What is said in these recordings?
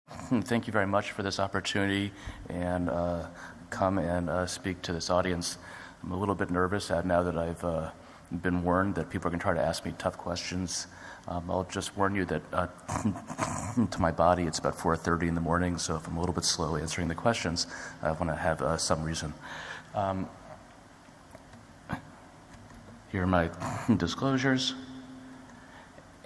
Thank you very much for this opportunity and come and speak to this audience. I'm a little bit nervous now that I've been warned that people are going to try to ask me tough questions. I'll just warn you that to my body it's about 4:30 in the morning, so if I'm a little bit slow answering the questions, I want to have some reason. Here are my disclosures.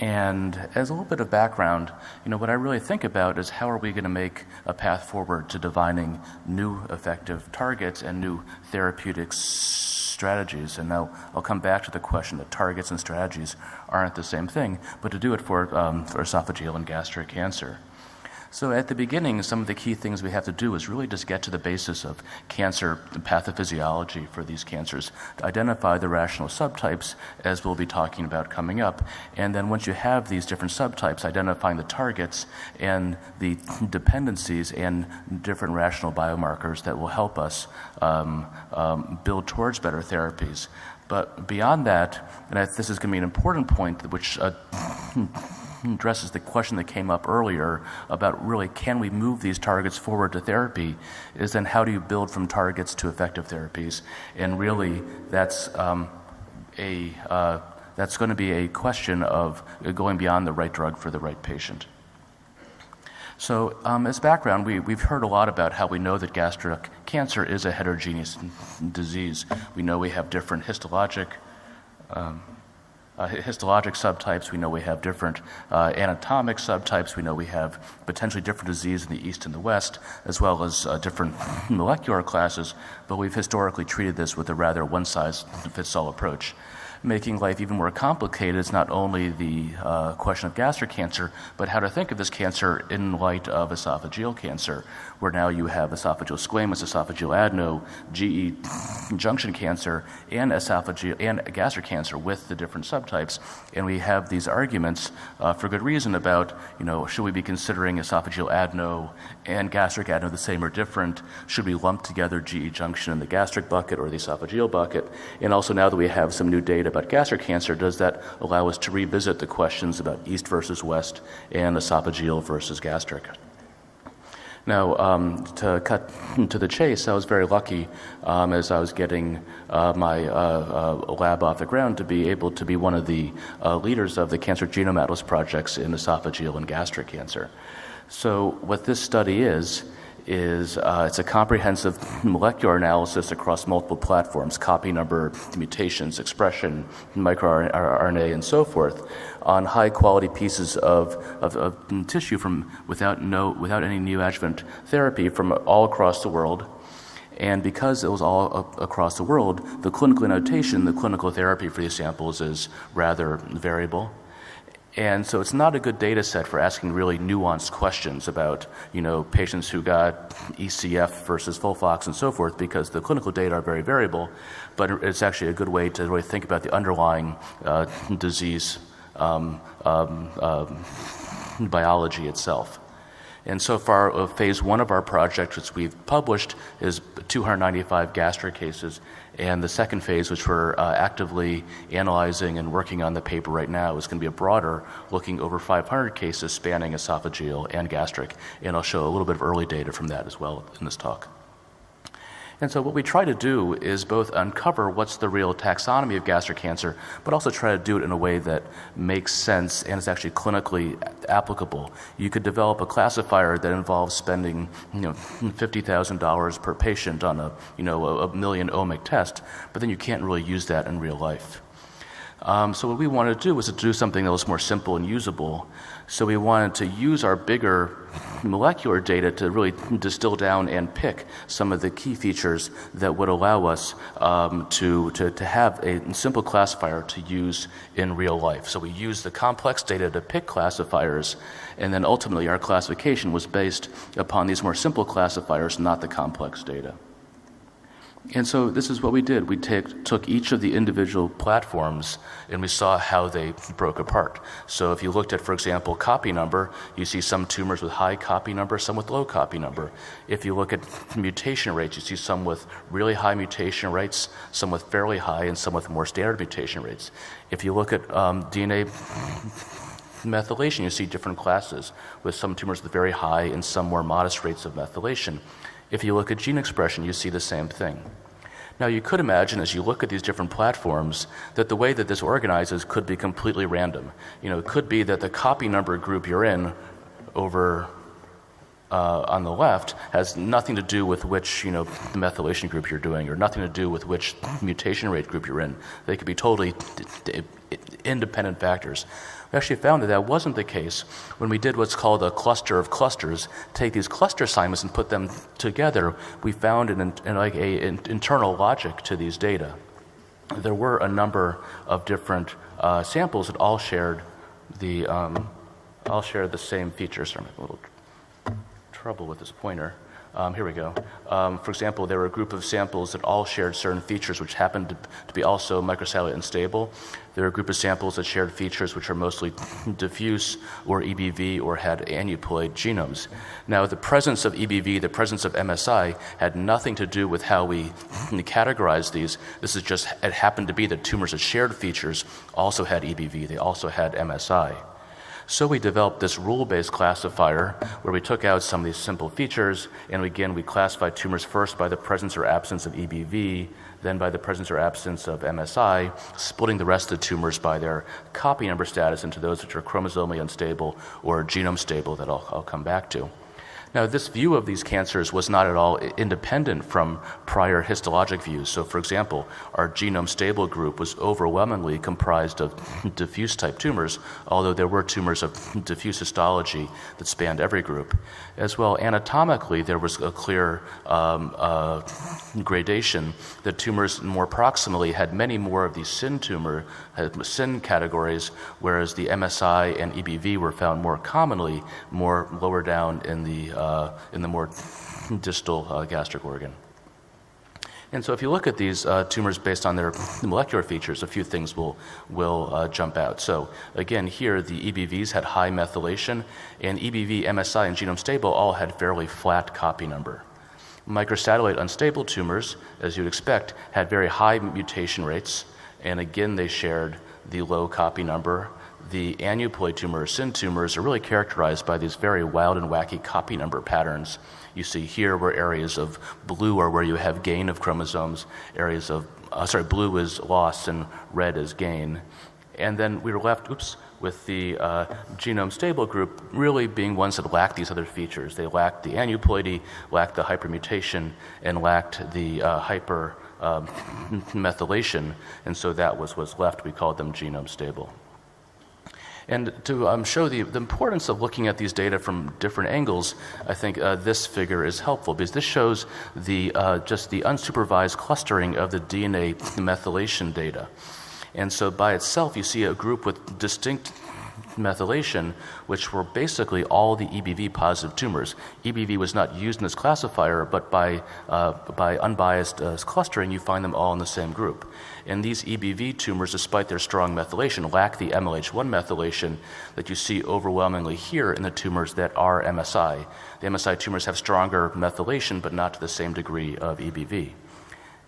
And as a little bit of background, what I really think about is how are we going to make a path forward to defining new effective targets and new therapeutic strategies. And now I'll come back to the question that targets and strategies aren't the same thing, but to do it for esophageal and gastric cancer. So at the beginning, some of the key things we have to do is really just get to the basis of cancer pathophysiology for these cancers, to identify the rational subtypes, as we'll be talking about coming up. And then once you have these different subtypes, identifying the targets and the dependencies and different rational biomarkers that will help us build towards better therapies. But beyond that, and this is going to be an important point, which addresses the question that came up earlier about really can we move these targets forward to therapy, is then how do you build from targets to effective therapies? And really that's going to be a question of going beyond the right drug for the right patient. So as background, we've heard a lot about how we know that gastric cancer is a heterogeneous disease. We know we have different histologic subtypes. We know we have different anatomic subtypes. We know we have potentially different disease in the East and the West, as well as different molecular classes, but we've historically treated this with a rather one-size-fits-all approach. Making life even more complicated is not only the question of gastric cancer, but how to think of this cancer in light of esophageal cancer, where now you have esophageal squamous, esophageal adeno, GE junction cancer, and esophageal and gastric cancer with the different subtypes. And we have these arguments for good reason about, should we be considering esophageal adeno and gastric adeno the same or different? Should we lump together GE junction in the gastric bucket or the esophageal bucket? And also now that we have some new data about gastric cancer, does that allow us to revisit the questions about East versus West and esophageal versus gastric? Now, to cut to the chase, I was very lucky as I was getting my lab off the ground to be able to be one of the leaders of the Cancer Genome Atlas projects in esophageal and gastric cancer. So what this study is it's a comprehensive molecular analysis across multiple platforms, copy number, mutations, expression, microRNA, and so forth, on high-quality pieces of tissue without any neoadjuvant therapy from all across the world. And because it was all across the world, the clinical notation, the clinical therapy for these samples is rather variable. And so it's not a good data set for asking really nuanced questions about, patients who got ECF versus Folfox and so forth, because the clinical data are very variable, but it's actually a good way to really think about the underlying disease biology itself. And so far, phase 1 of our project, which we've published, is 295 gastric cases. And the second phase, which we're actively analyzing and working on the paper right now, is going to be a broader, looking over 500 cases spanning esophageal and gastric. And I'll show a little bit of early data from that as well in this talk. And so what we try to do is both uncover what's the real taxonomy of gastric cancer, but also try to do it in a way that makes sense and is actually clinically applicable. You could develop a classifier that involves spending, $50,000 per patient on a million omic test, but then you can't really use that in real life. So what we wanted to do was to do something that was more simple and usable. So we wanted to use our bigger molecular data to really distill down and pick some of the key features that would allow us to have a simple classifier to use in real life. So we used the complex data to pick classifiers, and then ultimately our classification was based upon these more simple classifiers, not the complex data. And so this is what we did. We took each of the individual platforms and we saw how they broke apart. So if you looked at, for example, copy number, you see some tumors with high copy number, some with low copy number. If you look at mutation rates, you see some with really high mutation rates, some with fairly high, and some with more standard mutation rates. If you look at DNA methylation, you see different classes, with some tumors with very high and some more modest rates of methylation. If you look at gene expression, you see the same thing. Now, you could imagine, as you look at these different platforms, that the way that this organizes could be completely random. It could be that the copy number group you're in over on the left has nothing to do with which, the methylation group you're doing, or nothing to do with which mutation rate group you're in. They could be totally independent factors. We actually found that wasn't the case when we did what's called a cluster of clusters. Take these cluster assignments and put them together. We found an internal logic to these data. There were a number of different samples that all shared the same features. Sorry, I'm having a little trouble with this pointer. Here we go. For example, there were a group of samples that all shared certain features which happened to be also microsatellite unstable. There were a group of samples that shared features which are mostly diffuse or EBV or had aneuploid genomes. Now, the presence of EBV, the presence of MSI, had nothing to do with how we categorize these. It happened to be that tumors that shared features also had EBV. They also had MSI. So we developed this rule-based classifier where we took out some of these simple features, and again, we classified tumors first by the presence or absence of EBV, then by the presence or absence of MSI, splitting the rest of the tumors by their copy number status into those which are chromosomally unstable or genome stable that I'll come back to. Now, this view of these cancers was not at all independent from prior histologic views. So, for example, our genome stable group was overwhelmingly comprised of diffuse type tumors, although there were tumors of diffuse histology that spanned every group. As well, anatomically, there was a clear gradation that tumors more proximally had many more of these SYN categories, whereas the MSI and EBV were found more commonly, more lower down in the more distal gastric organ. And so if you look at these tumors based on their molecular features, a few things will jump out. So again, here the EBVs had high methylation, and EBV, MSI, and genome stable all had fairly flat copy number. Microsatellite unstable tumors, as you'd expect, had very high mutation rates, and again they shared the low copy number. The aneuploid tumor or SYN tumors are really characterized by these very wild and wacky copy number patterns. You see here where areas of blue are where you have gain of chromosomes, areas of, blue is loss and red is gain. And then we were left, with the genome stable group really being ones that lacked these other features. They lacked the aneuploidy, lacked the hypermutation, and lacked the hypermethylation, and so that was what's left. We called them genome stable. And to show the importance of looking at these data from different angles, I think this figure is helpful because this shows just the unsupervised clustering of the DNA methylation data. And so by itself, you see a group with distinct methylation, which were basically all the EBV positive tumors. EBV was not used in this classifier, but by unbiased clustering, you find them all in the same group. And these EBV tumors, despite their strong methylation, lack the MLH1 methylation that you see overwhelmingly here in the tumors that are MSI. The MSI tumors have stronger methylation, but not to the same degree of EBV.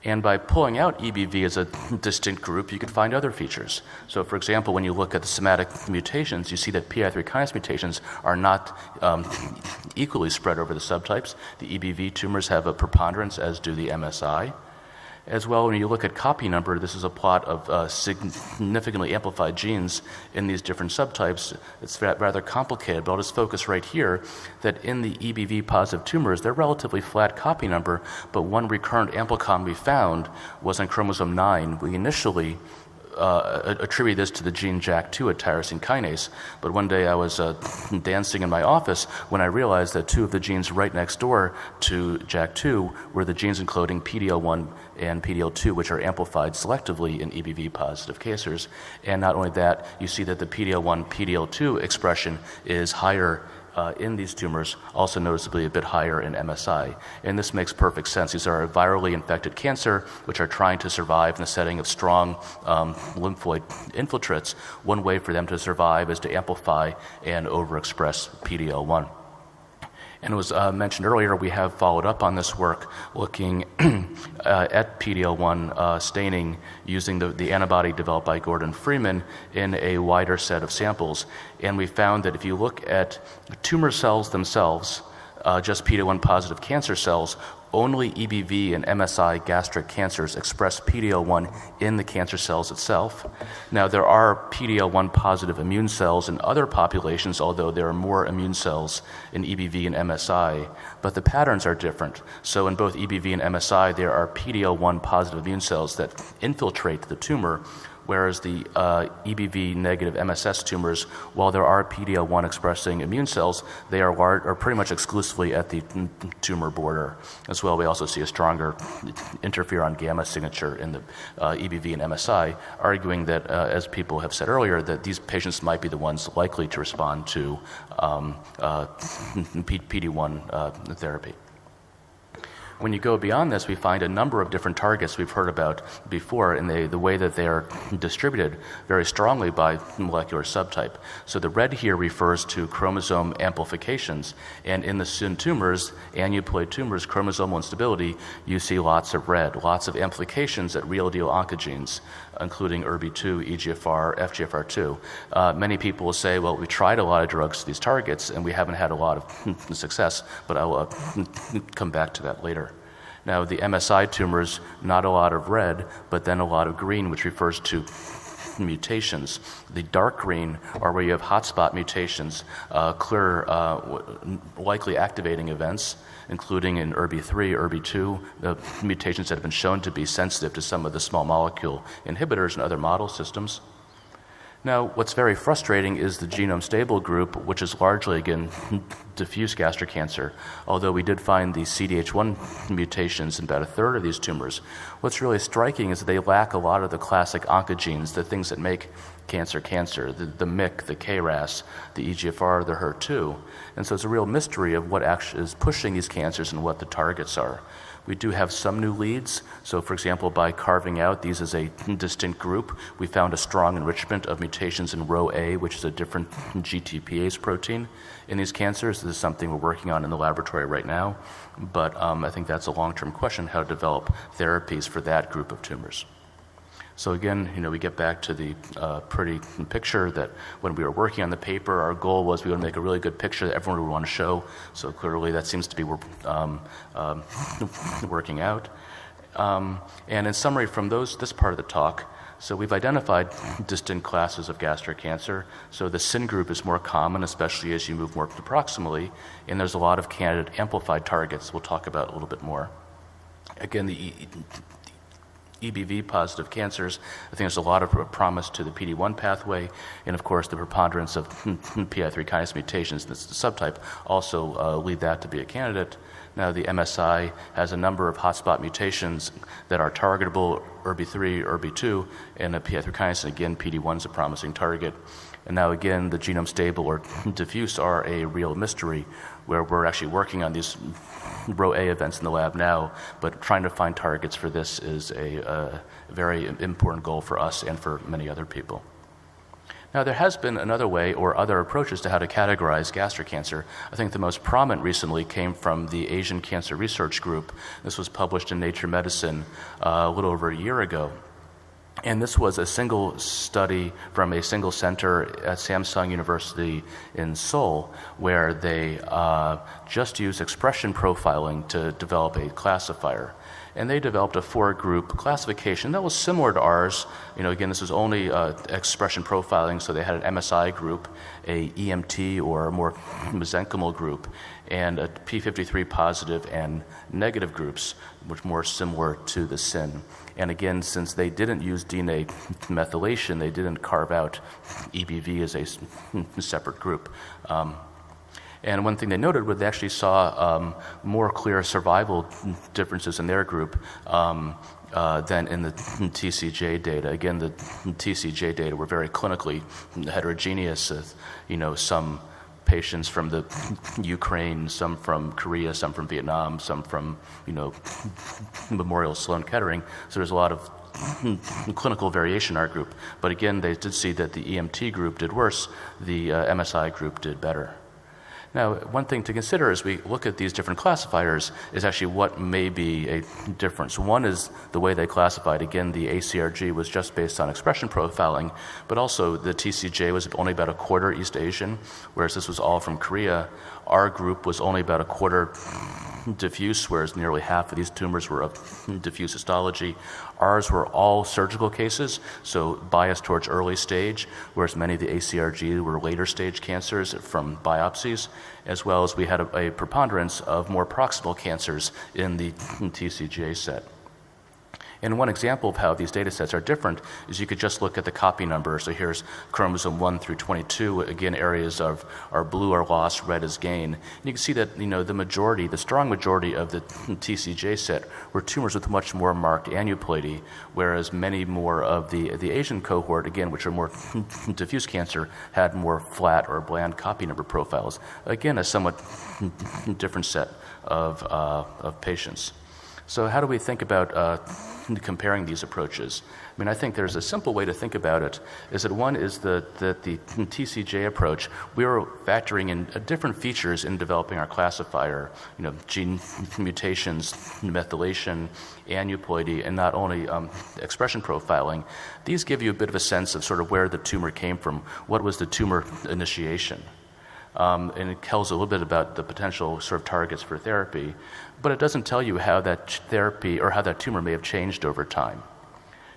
And by pulling out EBV as a distinct group, you could find other features. So, for example, when you look at the somatic mutations, you see that PI3 kinase mutations are not equally spread over the subtypes. The EBV tumors have a preponderance, as do the MSI. As well, when you look at copy number, this is a plot of significantly amplified genes in these different subtypes. It's rather complicated, but I'll just focus right here that in the EBV positive tumors, they're relatively flat copy number, but one recurrent amplicon we found was on chromosome 9. We initially attribute this to the gene JAK2 at tyrosine kinase, but one day I was dancing in my office when I realized that two of the genes right next door to JAK2 were the genes encoding PD-L1 and PD-L2, which are amplified selectively in EBV positive cancers. And not only that, you see that the PD-L1, PD-L2 expression is higher in these tumors, also noticeably a bit higher in MSI. And this makes perfect sense. These are a virally infected cancer, which are trying to survive in the setting of strong lymphoid infiltrates. One way for them to survive is to amplify and overexpress PD-L1. And it was mentioned earlier, we have followed up on this work looking at PD-L1 staining using the antibody developed by Gordon Freeman in a wider set of samples. And we found that if you look at tumor cells themselves, just PD-L1 positive cancer cells, only EBV and MSI gastric cancers express PD-L1 in the cancer cells itself. Now, there are PD-L1 positive immune cells in other populations, although there are more immune cells in EBV and MSI, but the patterns are different. So in both EBV and MSI, there are PD-L1 positive immune cells that infiltrate the tumor, whereas the EBV negative MSS tumors, while there are PD-L1 expressing immune cells, they are pretty much exclusively at the tumor border. As well, we also see a stronger interferon gamma signature in the EBV and MSI, arguing that, as people have said earlier, that these patients might be the ones likely to respond to PD-1 therapy. When you go beyond this, we find a number of different targets we've heard about before, and the way that they are distributed very strongly by molecular subtype. So the red here refers to chromosome amplifications, and in the SYN tumors, aneuploid tumors, chromosomal instability, you see lots of red, lots of amplifications at real deal oncogenes, including ERBB2, EGFR, FGFR2. Many people will say, well, we tried a lot of drugs to these targets, and we haven't had a lot of success, but I will come back to that later. Now, the MSI tumors, not a lot of red, but then a lot of green, which refers to mutations. The dark green are where you have hotspot mutations, clear, likely activating events, including in ERBB3, ERBB2, the mutations that have been shown to be sensitive to some of the small molecule inhibitors and other model systems. Now, what's very frustrating is the genome stable group, which is largely, again, diffuse gastric cancer, although we did find the CDH1 mutations in about a third of these tumors. What's really striking is that they lack a lot of the classic oncogenes, the things that make cancer cancer, the MYC, the KRAS, the EGFR, the HER2. And so it's a real mystery of what actually is pushing these cancers and what the targets are. We do have some new leads. So, for example, by carving out these as a distinct group, we found a strong enrichment of mutations in Rho A, which is a different GTPase protein in these cancers. This is something we're working on in the laboratory right now. But I think that's a long-term question, how to develop therapies for that group of tumors. So again, we get back to the pretty picture that when we were working on the paper, our goal was we would make a really good picture that everyone would want to show. So clearly that seems to be working out. And in summary from this part of the talk, so we've identified distinct classes of gastric cancer. So the SYN group is more common, especially as you move more proximally, and there's a lot of candidate amplified targets we'll talk about a little bit more. Again, the EBV positive cancers, I think there's a lot of promise to the PD-1 pathway, and of course the preponderance of PI3 kinase mutations, that's the subtype, also lead that to be a candidate. Now the MSI has a number of hotspot mutations that are targetable, ERBB3, ERBB2, and the PI3 kinase, and again PD-1 is a promising target. And now again, the genome stable or diffuse are a real mystery, where we're actually working on these Rho A events in the lab now, but trying to find targets for this is a very important goal for us and for many other people. Now, there has been another way or other approaches to how to categorize gastric cancer. I think the most prominent recently came from the Asian Cancer Research Group. This was published in Nature Medicine a little over a year ago. And this was a single study from a single center at Samsung University in Seoul, where they just used expression profiling to develop a classifier. And they developed a 4-group classification that was similar to ours. Again, this was only expression profiling, so they had an MSI group, a EMT or a more mesenchymal group, and a P53 positive and negative groups, which more similar to the SYN. And again, since they didn't use DNA methylation, they didn't carve out EBV as a separate group. And one thing they noted was they actually saw more clear survival differences in their group than in the TCGA data. Again, the TCGA data were very clinically heterogeneous. Some patients from the Ukraine, some from Korea, some from Vietnam, some from Memorial Sloan Kettering. So there's a lot of clinical variation in our group. But again, they did see that the EMT group did worse. The MSI group did better. Now, one thing to consider as we look at these different classifiers is actually what may be a difference. One is the way they classified. Again, the ACRG was just based on expression profiling, but also the TCGA was only about a quarter East Asian, whereas this was all from Korea. Our group was only about a quarter diffuse, whereas nearly half of these tumors were of diffuse histology. Ours were all surgical cases, so biased towards early stage, whereas many of the ACRG were later stage cancers from biopsies, as well as we had a preponderance of more proximal cancers in the TCGA set. And one example of how these data sets are different is you could just look at the copy number. So here's chromosome 1 through 22. Again, areas of are blue are loss, red is gain. And you can see that the strong majority of the TCGA set were tumors with much more marked aneuploidy, whereas many more of the Asian cohort, again, which are more diffuse cancer, had more flat or bland copy number profiles. Again, a somewhat different set of patients. So how do we think about comparing these approaches? I mean, I think there's a simple way to think about it, is that one is that the TCGA approach, we were factoring in different features in developing our classifier, gene mutations, methylation, aneuploidy, and not only expression profiling. These give you a bit of a sense of sort of where the tumor came from, what was the tumor initiation. And it tells a little bit about the potential sort of targets for therapy, but it doesn't tell you how that therapy or how that tumor may have changed over time.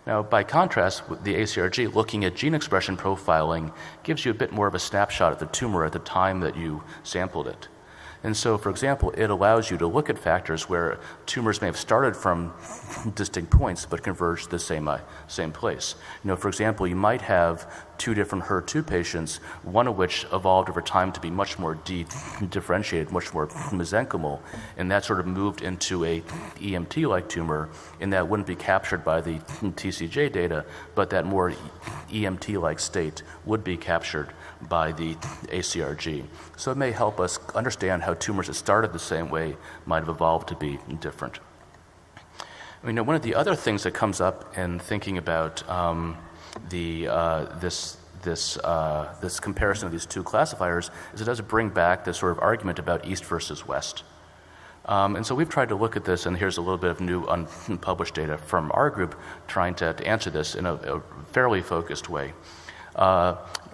Now, by contrast, the ACRG, looking at gene expression profiling, gives you a bit more of a snapshot of the tumor at the time that you sampled it. And so, for example, it allows you to look at factors where tumors may have started from distinct points but converged to the same place. For example, you might have two different HER2 patients, one of which evolved over time to be much more differentiated, much more mesenchymal, and that sort of moved into a EMT-like tumor, and that wouldn't be captured by the TCGA data, but that more EMT-like state would be captured by the ACRG. So it may help us understand how tumors that started the same way might have evolved to be different. One of the other things that comes up in thinking about this comparison of these two classifiers is it does bring back this sort of argument about East versus West. And so we've tried to look at this, and here's a little bit of new unpublished data from our group trying to answer this in a fairly focused way.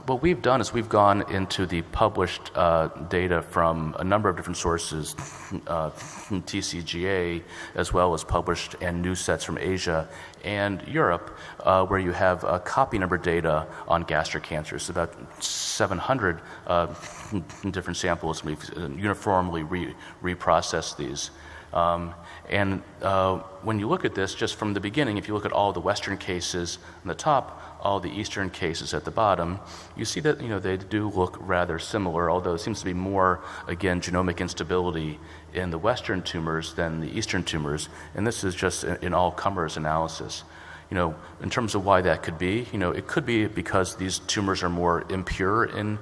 What we've done is we've gone into the published data from a number of different sources, TCGA, as well as published and new sets from Asia and Europe, where you have copy number data on gastric cancers. So about 700 different samples, and we've uniformly reprocessed these. And when you look at this, just from the beginning, if you look at all the Western cases on the top, all the Eastern cases at the bottom, you see that they do look rather similar, although it seems to be more, again, genomic instability in the Western tumors than the Eastern tumors, and this is just an all-comers analysis. In terms of why that could be, it could be because these tumors are more impure in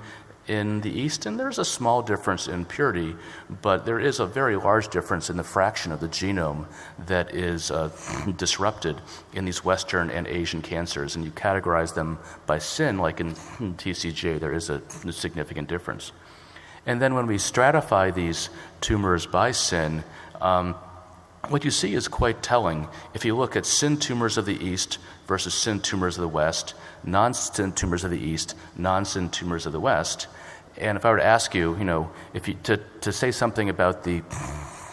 the East, and there's a small difference in purity, but there is a very large difference in the fraction of the genome that is disrupted in these Western and Asian cancers, and you categorize them by sin, like in TCGA, there is a significant difference. And then when we stratify these tumors by sin, what you see is quite telling. If you look at sin tumors of the East versus sin tumors of the West, non-sin tumors of the East, non-sin tumors of the West, and if I were to ask you, to say something about the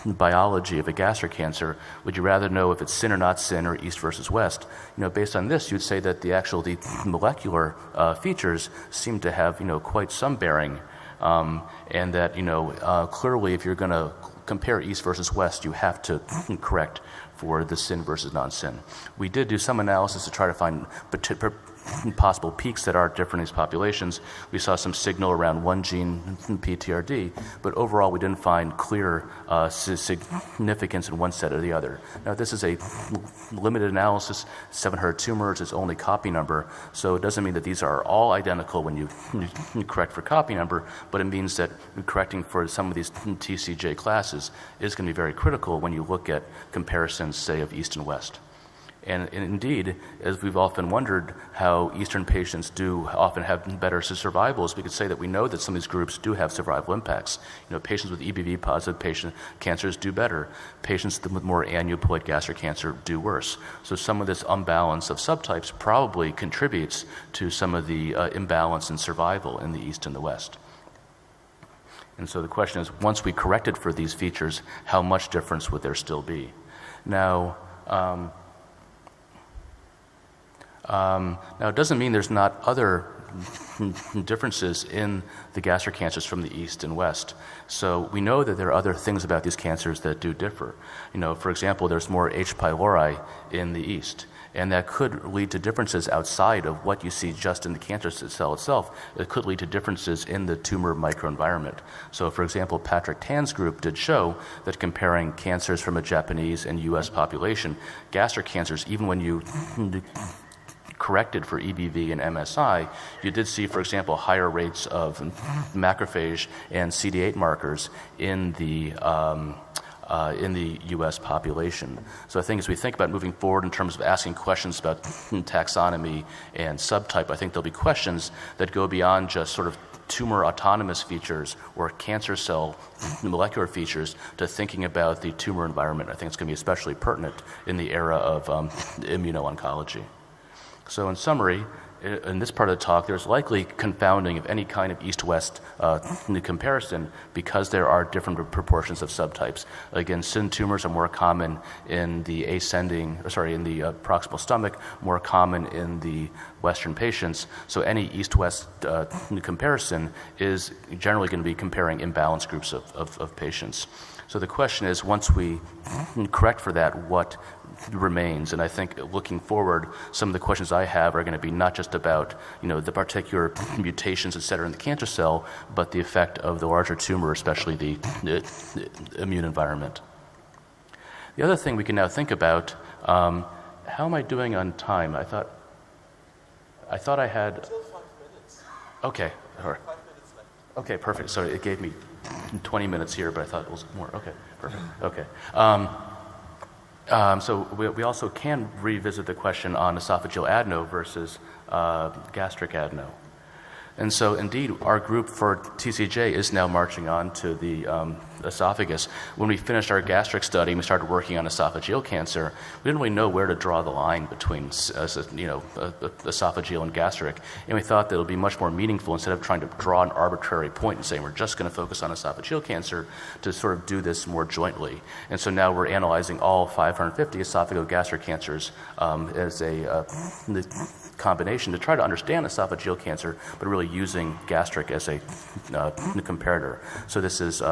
biology of a gastric cancer, would you rather know if it's sin or not sin or East versus West? Based on this, you'd say that the molecular features seem to have, quite some bearing, and that, clearly if you're going to compare East versus West, you have to correct for the sin versus non-sin. We did do some analysis to try to find possible peaks that are different in these populations. We saw some signal around one gene PTRD, but overall we didn't find clear significance in one set or the other. Now this is a limited analysis, 700 tumors, it's only copy number, so it doesn't mean that these are all identical when you correct for copy number, but it means that correcting for some of these TCGA classes is going to be very critical when you look at comparisons, say, of East and West. And indeed, as we've often wondered how Eastern patients do often have better survivals, we could say that we know that some of these groups do have survival impacts. Patients with EBV positive cancers do better. Patients with more aneuploid gastric cancer do worse. So some of this imbalance of subtypes probably contributes to some of the imbalance in survival in the East and the West. And so the question is, once we corrected for these features, how much difference would there still be? Now, it doesn't mean there's not other differences in the gastric cancers from the East and West. So we know that there are other things about these cancers that do differ. For example, there's more H. pylori in the East, and that could lead to differences outside of what you see just in the cancer cell itself. It could lead to differences in the tumor microenvironment. So, for example, Patrick Tan's group did show that comparing cancers from a Japanese and U.S. population, gastric cancers, even when you corrected for EBV and MSI, you did see, for example, higher rates of macrophage and CD8 markers in the U.S. population. So I think as we think about moving forward in terms of asking questions about taxonomy and subtype, I think there'll be questions that go beyond just sort of tumor autonomous features or cancer cell molecular features to thinking about the tumor environment. I think it's going to be especially pertinent in the era of immuno-oncology. So in summary, in this part of the talk, there's likely confounding of any kind of East-West comparison because there are different proportions of subtypes. Again, SYN tumors are more common in the proximal stomach, more common in the Western patients. So any East-West comparison is generally going to be comparing imbalanced groups of patients. So the question is, once we correct for that, what remains? And I think looking forward, some of the questions I have are going to be not just about the particular mutations, et cetera, in the cancer cell, but the effect of the larger tumor, especially the immune environment. The other thing we can now think about, how am I doing on time? I thought I had... Still 5 minutes. Okay. All right. 5 minutes left. Okay, perfect. So it gave me 20 minutes here, but I thought it was more. Okay, perfect. Okay. So we also can revisit the question on esophageal adeno versus gastric adeno. And so indeed, our group for TCGA is now marching on to the esophagus. When we finished our gastric study and we started working on esophageal cancer, we didn't really know where to draw the line between esophageal and gastric. And we thought that it would be much more meaningful, instead of trying to draw an arbitrary point and saying we're just going to focus on esophageal cancer, to sort of do this more jointly. And so now we're analyzing all 550 esophageal gastric cancers as a combination to try to understand esophageal cancer, but really using gastric as a comparator. So this is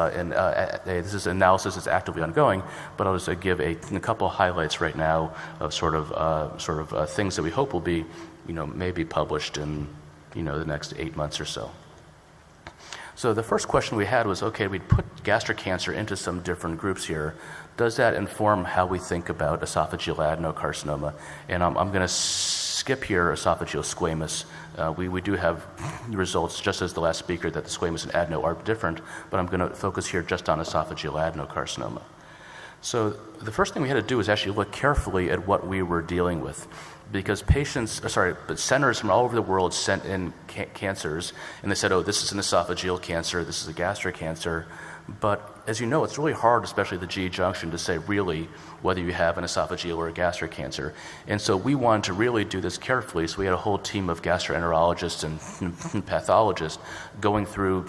this analysis is actively ongoing, but I'll just give a couple highlights right now of sort of things that we hope will be, maybe published in, the next 8 months or so. So the first question we had was, okay, we'd put gastric cancer into some different groups here. Does that inform how we think about esophageal adenocarcinoma? And I'm going to skip here esophageal squamous. We do have results, just as the last speaker, that the squamous and adeno are different, but I'm going to focus here just on esophageal adenocarcinoma. So the first thing we had to do was actually look carefully at what we were dealing with, because centers from all over the world sent in cancers, and they said, oh, this is an esophageal cancer, this is a gastric cancer. But as you know, it's really hard, especially the GE junction, to say really whether you have an esophageal or a gastric cancer. And so we wanted to really do this carefully. So we had a whole team of gastroenterologists and pathologists going through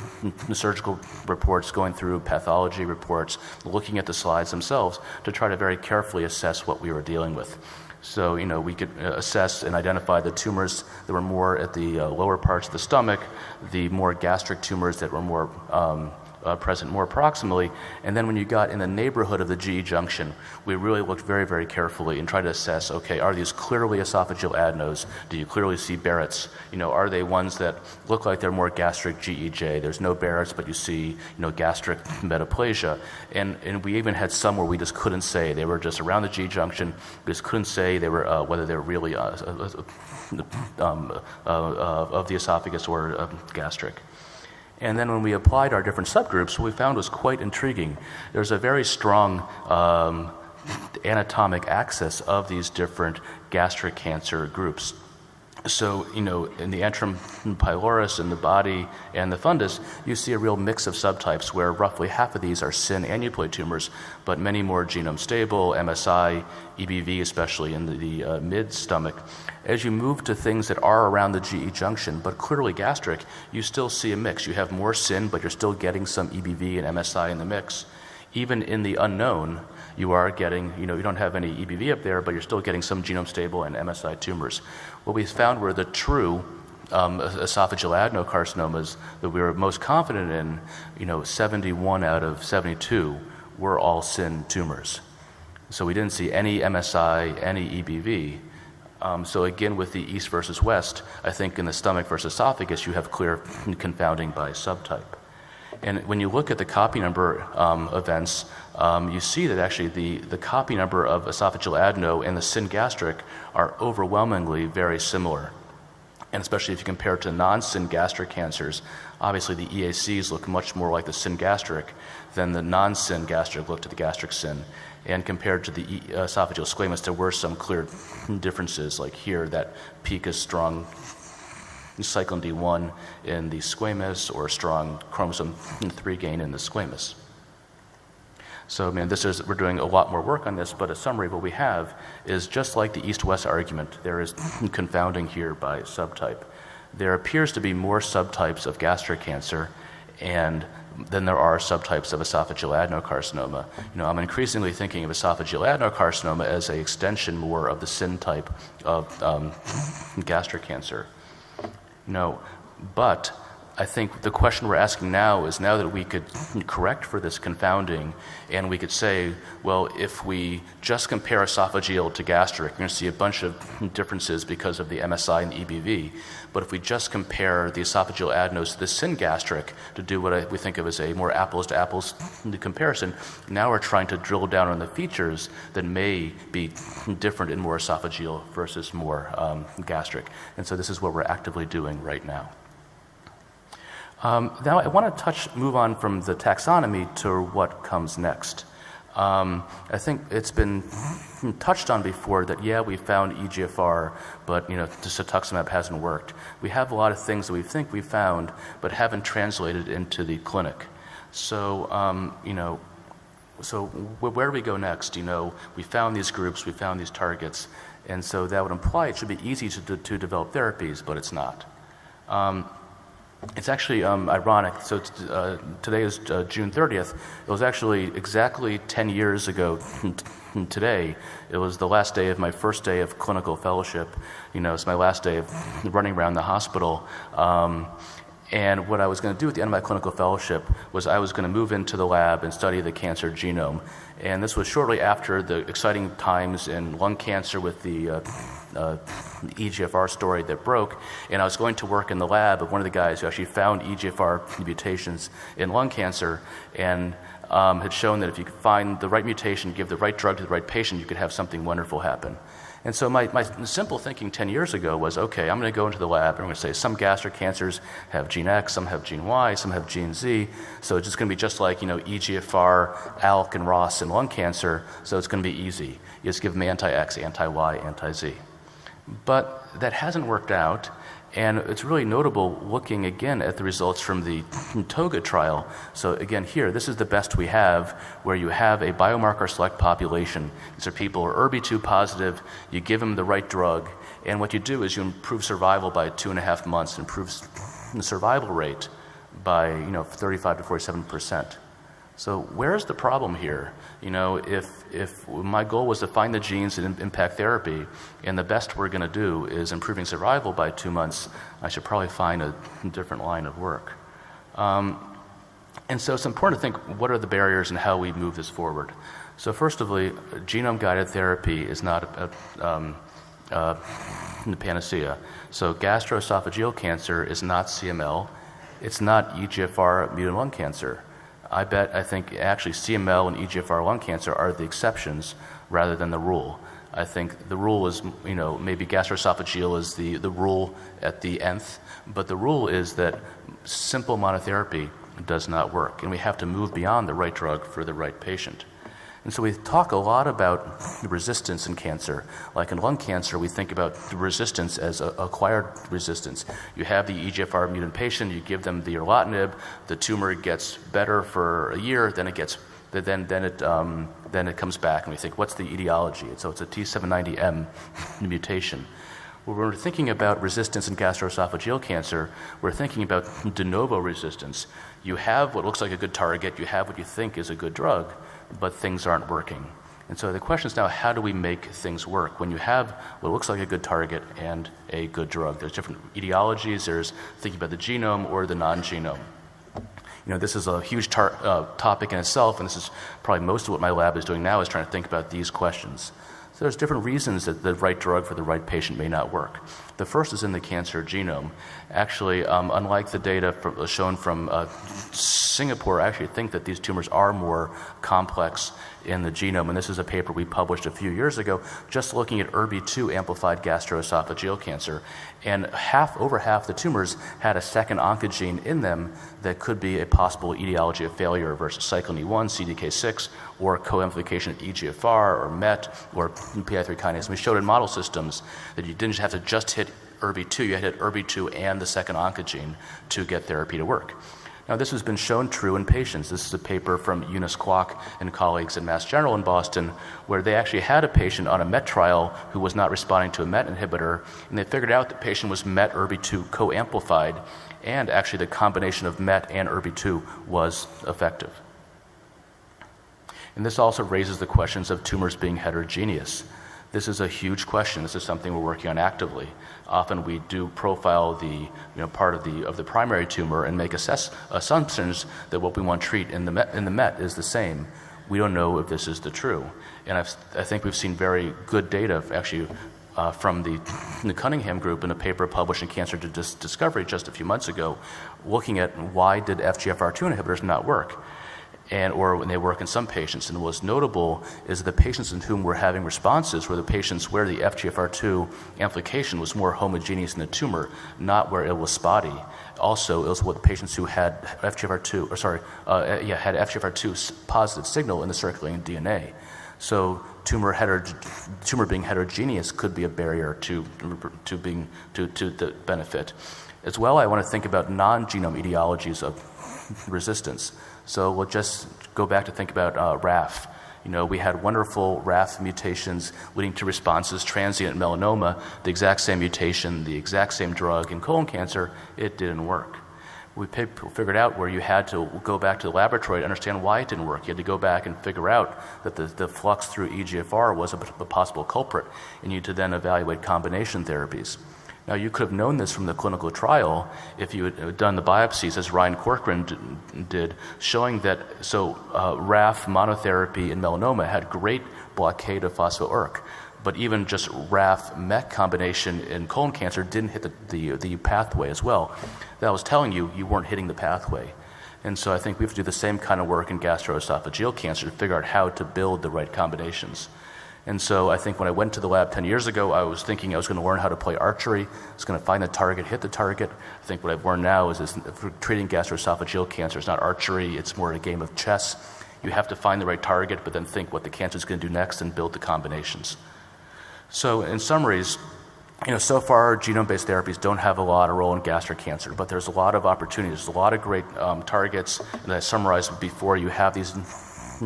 surgical reports, going through pathology reports, looking at the slides themselves to try to very carefully assess what we were dealing with. So, we could assess and identify the tumors that were more at the lower parts of the stomach, the more gastric tumors that were more present more proximally, and then when you got in the neighborhood of the GE junction, we really looked very, very carefully and tried to assess, okay, are these clearly esophageal adenos? Do you clearly see Barrett's? Are they ones that look like they're more gastric GEJ? There's no Barrett's, but you see, gastric metaplasia. And we even had some where we just couldn't say. They were just around the GE junction. We just couldn't say they were whether they were really of the esophagus or gastric. And then when we applied our different subgroups, what we found was quite intriguing. There's a very strong anatomic axis of these different gastric cancer groups. So, in the antrum pylorus, in the body, and the fundus, you see a real mix of subtypes where roughly half of these are syn aneuploid tumors, but many more genome stable, MSI, EBV, especially in the mid-stomach. As you move to things that are around the GE junction, but clearly gastric, you still see a mix. You have more syn, but you're still getting some EBV and MSI in the mix. Even in the unknown, you are getting, you don't have any EBV up there, but you're still getting some genome stable and MSI tumors. What we found were the true esophageal adenocarcinomas that we were most confident in, 71 out of 72 were all syn tumors. So we didn't see any MSI, any EBV. So again, with the east versus west, I think in the stomach versus esophagus, you have clear confounding by subtype. And when you look at the copy number events, you see that actually the copy number of esophageal adeno and the syn gastric are overwhelmingly very similar. And especially if you compare it to non-syn gastric cancers, obviously the EACs look much more like the syn gastric than the non-syn gastric look to the gastric syn. And compared to the esophageal squamous, there were some clear differences, like here that peak is strong cyclin D1 in the squamous or strong chromosome 3 gain in the squamous. So, we're doing a lot more work on this, but a summary of what we have is just like the east-west argument, there is confounding here by subtype. There appears to be more subtypes of gastric cancer and than there are subtypes of esophageal adenocarcinoma. I'm increasingly thinking of esophageal adenocarcinoma as an extension more of the syn type of gastric cancer. But I think the question we're asking now is, now that we could correct for this confounding and we could say, well, if we just compare esophageal to gastric, you're going to see a bunch of differences because of the MSI and the EBV. But if we just compare the esophageal adenos to the syn gastric to do what we think of as a more apples to apples comparison, now we're trying to drill down on the features that may be different in more esophageal versus more gastric. And so this is what we're actively doing right now. Now I want to move on from the taxonomy to what comes next. I think it's been touched on before that, we found EGFR, but the cetuximab hasn't worked. We have a lot of things that we think we found, but haven't translated into the clinic. So, so where do we go next? We found these groups, we found these targets, and so that would imply it should be easy to develop therapies, but it's not. It's actually ironic. So today is June 30th. It was actually exactly 10 years ago today. It was the last day of my first day of clinical fellowship. It's my last day of running around the hospital. And what I was going to do at the end of my clinical fellowship was I was going to move into the lab and study the cancer genome. And this was shortly after the exciting times in lung cancer with the EGFR story that broke. And I was going to work in the lab of one of the guys who actually found EGFR mutations in lung cancer and had shown that if you could find the right mutation, give the right drug to the right patient, you could have something wonderful happen. And so my simple thinking 10 years ago was, okay, I'm going to go into the lab and I'm going to say some gastric cancers have gene X, some have gene Y, some have gene Z. So it's just going to be just like, EGFR, ALK, and ROS in lung cancer. So it's going to be easy. You just give them anti-X, anti-Y, anti-Z. But that hasn't worked out. And it's really notable looking again at the results from the TOGA trial. So again here, this is the best we have, where you have a biomarker select population. These are people who are ERBB2 positive, you give them the right drug, and what you do is you improve survival by 2.5 months, improve the survival rate by 35 to 47%. So where's the problem here? If my goal was to find the genes that impact therapy, and the best we're going to do is improving survival by 2 months, I should probably find a different line of work. And so it's important to think, what are the barriers and how we move this forward? So first of all, genome-guided therapy is not a panacea. So gastroesophageal cancer is not CML. It's not EGFR mutant lung cancer. I think actually CML and EGFR lung cancer are the exceptions rather than the rule. I think the rule is, maybe gastroesophageal is the rule at the nth, but the rule is that simple monotherapy does not work, and we have to move beyond the right drug for the right patient. And so we talk a lot about resistance in cancer. Like in lung cancer, we think about the resistance as acquired resistance. You have the EGFR mutant patient, you give them the erlotinib, the tumor gets better for a year, then it comes back, and we think, what's the etiology? And so it's a T790M mutation. When we're thinking about resistance in gastroesophageal cancer, we're thinking about de novo resistance. You have what looks like a good target, you have what you think is a good drug, but things aren't working. And so the question is now, how do we make things work when you have what looks like a good target and a good drug? There's different etiologies. There's thinking about the genome or the non-genome. This is a huge topic in itself, and this is probably most of what my lab is doing now, is trying to think about these questions. So there's different reasons that the right drug for the right patient may not work. The first is in the cancer genome. Actually, unlike the data shown from Singapore, I actually think that these tumors are more complex in the genome. And this is a paper we published a few years ago just looking at ERBB2 amplified gastroesophageal cancer. And over half the tumors had a second oncogene in them that could be a possible etiology of failure versus cyclin E1, CDK6, or co-amplification of EGFR or MET or PI3 kinase. And we showed in model systems that you didn't have to just hit ERBB2, you had to hit ERBB2 and the second oncogene to get therapy to work. Now, this has been shown true in patients. This is a paper from Eunice Kwok and colleagues at Mass General in Boston, where they actually had a patient on a MET trial who was not responding to a MET inhibitor, and they figured out the patient was MET ERBB2 co-amplified, and actually the combination of MET and ERBB2 was effective. And this also raises the questions of tumors being heterogeneous. This is a huge question. This is something we're working on actively. Often we do profile the part of the primary tumor and make assumptions that what we want to treat in the MET is the same. We don't know if this is the true. And I think we've seen very good data actually from the Cunningham group in a paper published in Cancer Discovery just a few months ago, looking at why did FGFR2 inhibitors not work. Or when they work in some patients. And what's notable is the patients in whom we're having responses were the patients where the FGFR2 amplification was more homogeneous in the tumor, not where it was spotty. Also, it was what the patients who had FGFR2 positive signal in the circulating DNA. So tumor being heterogeneous could be a barrier to the benefit. As well, I want to think about non-genome etiologies of resistance. So we'll just go back to think about RAF. We had wonderful RAF mutations leading to responses, transient melanoma, the exact same mutation, the exact same drug. In colon cancer, it didn't work. We figured out where you had to go back to the laboratory to understand why it didn't work. You had to go back and figure out that the flux through EGFR was a possible culprit, and you had to then evaluate combination therapies. Now, you could have known this from the clinical trial if you had done the biopsies, as Ryan Corcoran did, showing that RAF monotherapy in melanoma had great blockade of phospho-ERK, but even just RAF-MET combination in colon cancer didn't hit the pathway as well. That was telling you weren't hitting the pathway. And so I think we have to do the same kind of work in gastroesophageal cancer to figure out how to build the right combinations. And so I think when I went to the lab 10 years ago, I was thinking I was going to learn how to play archery. I was going to find the target, hit the target. I think what I've learned now is for treating gastroesophageal cancer, it's not archery, it's more a game of chess. You have to find the right target, but then think what the cancer is going to do next and build the combinations. So in summaries, so far genome-based therapies don't have a lot of role in gastric cancer, but there's a lot of opportunities. There's a lot of great targets, and I summarized before. You have these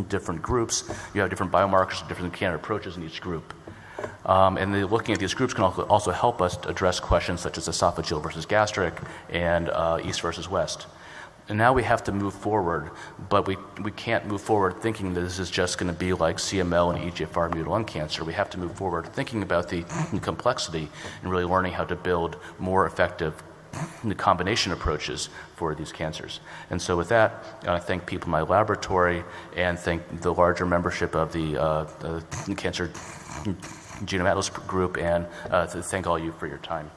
different groups, you have different biomarkers, different candidate approaches in each group. And looking at these groups can also help us address questions such as esophageal versus gastric and east versus west. And now we have to move forward, but we can't move forward thinking that this is just going to be like CML and EGFR mutant lung cancer. We have to move forward thinking about the complexity and really learning how to build more effective combination approaches for these cancers. And so with that, I thank people in my laboratory and thank the larger membership of the Cancer Genome Atlas group, and to thank all you for your time.